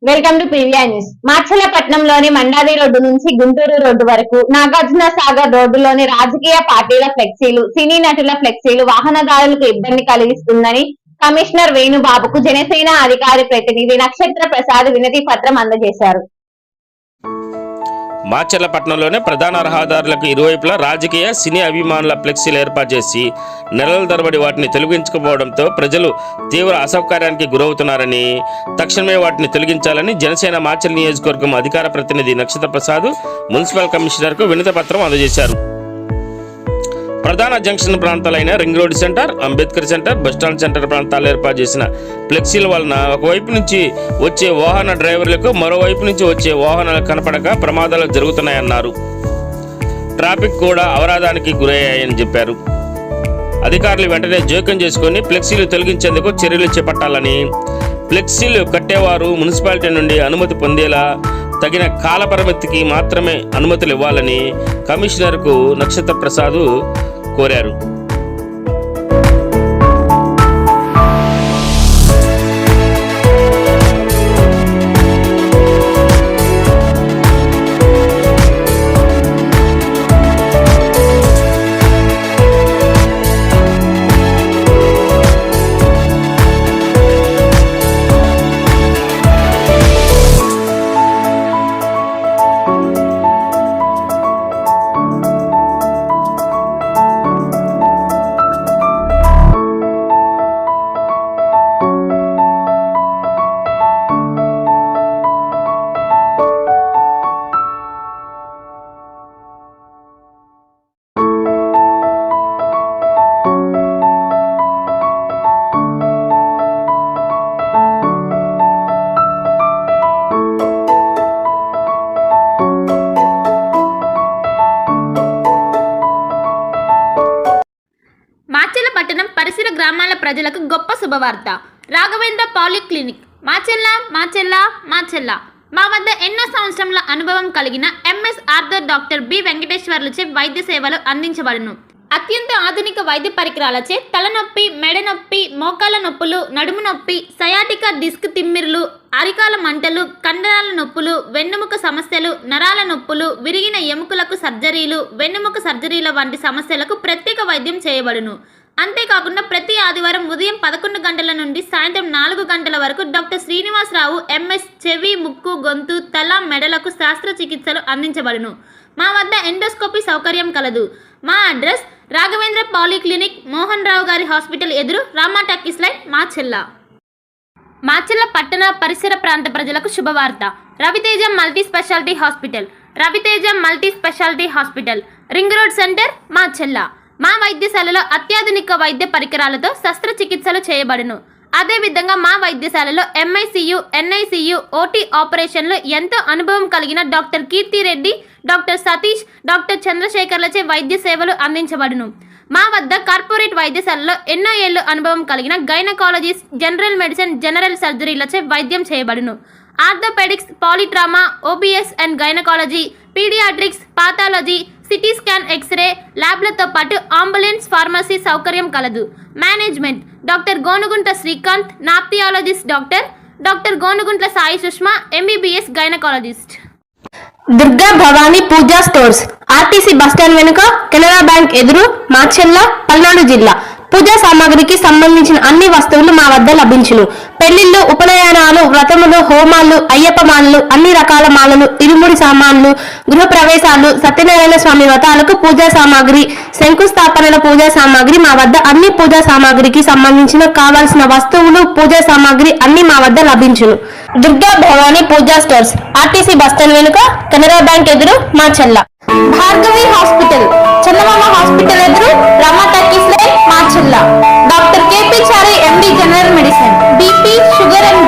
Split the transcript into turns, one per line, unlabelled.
Welcome to PVR news. మార్చలపట్నంలోని Mandadi road నుంచి Guntur road వరకు నాగార్జున సాగర్ రోడ్డులోని రాజకీయ పార్టీల ఫ్లెక్సీలు, సినీ నటుల ఫ్లెక్సీలు వాహనదారులకు ఇబ్బంది కలిగిస్తుందని కమిషనర్ వేణుబాబుకు జనసేన అధికారి ప్రతినిధి నక్షత్ర ప్రసాద్ వినతి పత్రం అందజేశారు.
మార్చర్లపట్నంలోనే ప్రధాన రహదారులకు ఇరువైపులా రాజకీయ సినీ అభిమానుల ఫ్లెక్సీలు ఏర్పాటు చేసి నెలల తరబడి వాటిని తొలగించకపోవడంతో ప్రజలు తీవ్ర అసౌకర్యానికి గురవుతున్నారని, తక్షణమే వాటిని తొలగించాలని జనసేన మార్చల్ నియోజకవర్గం అధికార ప్రతినిధి నక్షత్ర ప్రసాద్ మున్సిపల్ కమిషనర్కు వినతి పత్రం అందజేశారు. ప్రధాన జంక్షన్ ప్రాంతాలైన ring road centre, Ambedkar centre, bus stand centre ప్రాంతాల్లో ఏర్పాటు చేసిన ఫ్లెక్సీల వలన ఒకవైపు నుంచి వచ్చే వాహన డ్రైవర్లకు మరోవైపు నుంచి వచ్చే వాహనాలు కనపడక ప్రమాదాలు జరుగుతున్నాయన్నారు. ట్రాఫిక్ కూడా అవరోధానికి గురయ్యాయని చెప్పారు. అధికారులు వెంటనే జోక్యం చేసుకుని ఫ్లెక్సీలు తొలగించేందుకు చర్యలు చేపట్టాలని, ఫ్లెక్సీలు కట్టేవారు మున్సిపాలిటీ నుండి అనుమతి పొందేలా తగిన కాల పరిమితికి మాత్రమే అనుమతులు ఇవ్వాలని కమిషనర్కు నక్షత్ర ప్రసాద్ కోరారు.
మార్చలపట్టణం పరిసర గ్రామాల ప్రజలకు గొప్ప శుభవార్త. రాఘవేంద్ర పాలిక్లినిక్ మార్చెల్ల మా వద్ద ఎన్నో సంవత్సరముల అనుభవం కలిగిన ఎంఎస్ ఆర్థర్ డాక్టర్ బి వెంకటేశ్వర్లచే వైద్య సేవలు అందించబడును. అత్యంత ఆధునిక వైద్య పరికరాలచే తలనొప్పి, మెడ నొప్పి, మోకాళ్ళ నొప్పులు, నడుము నొప్పి, సయాటికా డిస్క్ తిమ్మిర్లు, అరికాల మంటలు, కండరాల నొప్పులు, వెన్నుముక సమస్యలు, నరాల నొప్పులు, విరిగిన ఎముకలకు సర్జరీలు, వెన్నుముక సర్జరీల వంటి సమస్యలకు ప్రత్యేక వైద్యం చేయబడును. అంతేకాకుండా ప్రతి ఆదివారం ఉదయం 11 గంటల నుండి సాయంత్రం 4 గంటల వరకు డాక్టర్ శ్రీనివాసరావు ఎంఎస్ చెవి, ముక్కు, గొంతు, తల, మెడలకు శస్త్రచికిత్సలు అందించబడును. మా వద్ద ఎండోస్కోపీ సౌకర్యం కలదు. మా అడ్రస్ రాఘవేంద్ర పాలిక్లినిక్, మోహన్ రావు గారి హాస్పిటల్ ఎదురు, రామా టాకీస్ లైన్, మార్చెల్ల పట్టణ పరిసర ప్రాంత ప్రజలకు శుభవార్త. Raviteja multi speciality hospital, ring road centre, మార్చెల్ల. మా వైద్యశాలలో అత్యాధునిక వైద్య పరికరాలతో శస్త్రచికిత్సలు చేయబడును. అదేవిధంగా మా వైద్యశాలలో ఎంఐసియు, ఎన్ఐసియు, ఓటీ ఆపరేషన్లు ఎంతో అనుభవం కలిగిన doctor Keerthi Reddy, doctor Satish, doctor చంద్రశేఖర్లచే వైద్య సేవలు అందించబడును. మా వద్ద కార్పొరేట్ వైద్యశాలలో ఎన్నో ఏళ్లు అనుభవం కలిగిన గైనకాలజిస్ట్, జనరల్ మెడిసిన్, జనరల్ సర్జరీలచే వైద్యం చేయబడును. Orthopaedics, polytrauma, OBS and gynaecology, paediatrics, pathology, CT scan, x ray ల్యాబ్లతో పాటు అంబులెన్స్, ఫార్మసీ సౌకర్యం కలదు. Management doctor Gonugunta Srikanth, nephrologist doctor Gonuguntla Sai Sushma, MBBS gynaecologist.
Durga Bhavani Pooja stores, RTC bus stand వెనుక, కెనరా బ్యాంక్ ఎదురు, మార్చెల్ల, పల్నాడు జిల్లా. పూజా సామాగ్రికి సంబంధించిన అన్ని వస్తువులు మా వద్ద లభించును. పెళ్లిళ్లు, ఉపనయనాలు, వ్రతములు, హోమాలు, అయ్యప్ప మాలలు, అన్ని రకాల మాలలు, ఇరుముడి సామాన్లు, గృహ ప్రవేశాలు, సత్యనారాయణ స్వామి వ్రతాలకు పూజా సామాగ్రి, శంకుస్థాపనల పూజా సామాగ్రి మా వద్ద అన్ని పూజా సామాగ్రికి సంబంధించిన కావాల్సిన వస్తువులు, పూజా సామాగ్రి అన్ని మా వద్ద లభించును. Durga Bhavani Pooja stores, RTC bus stand వెనుక, కెనరా బ్యాంక్ ఎదురు, మార్చెల్ల. భార్గవి హాస్పిటల్, చందమామ హాస్పిటల్ ఎదురు, Rama talkies line, Macherla. Doctor KP Chari, MD, general medicine, BP, sugar and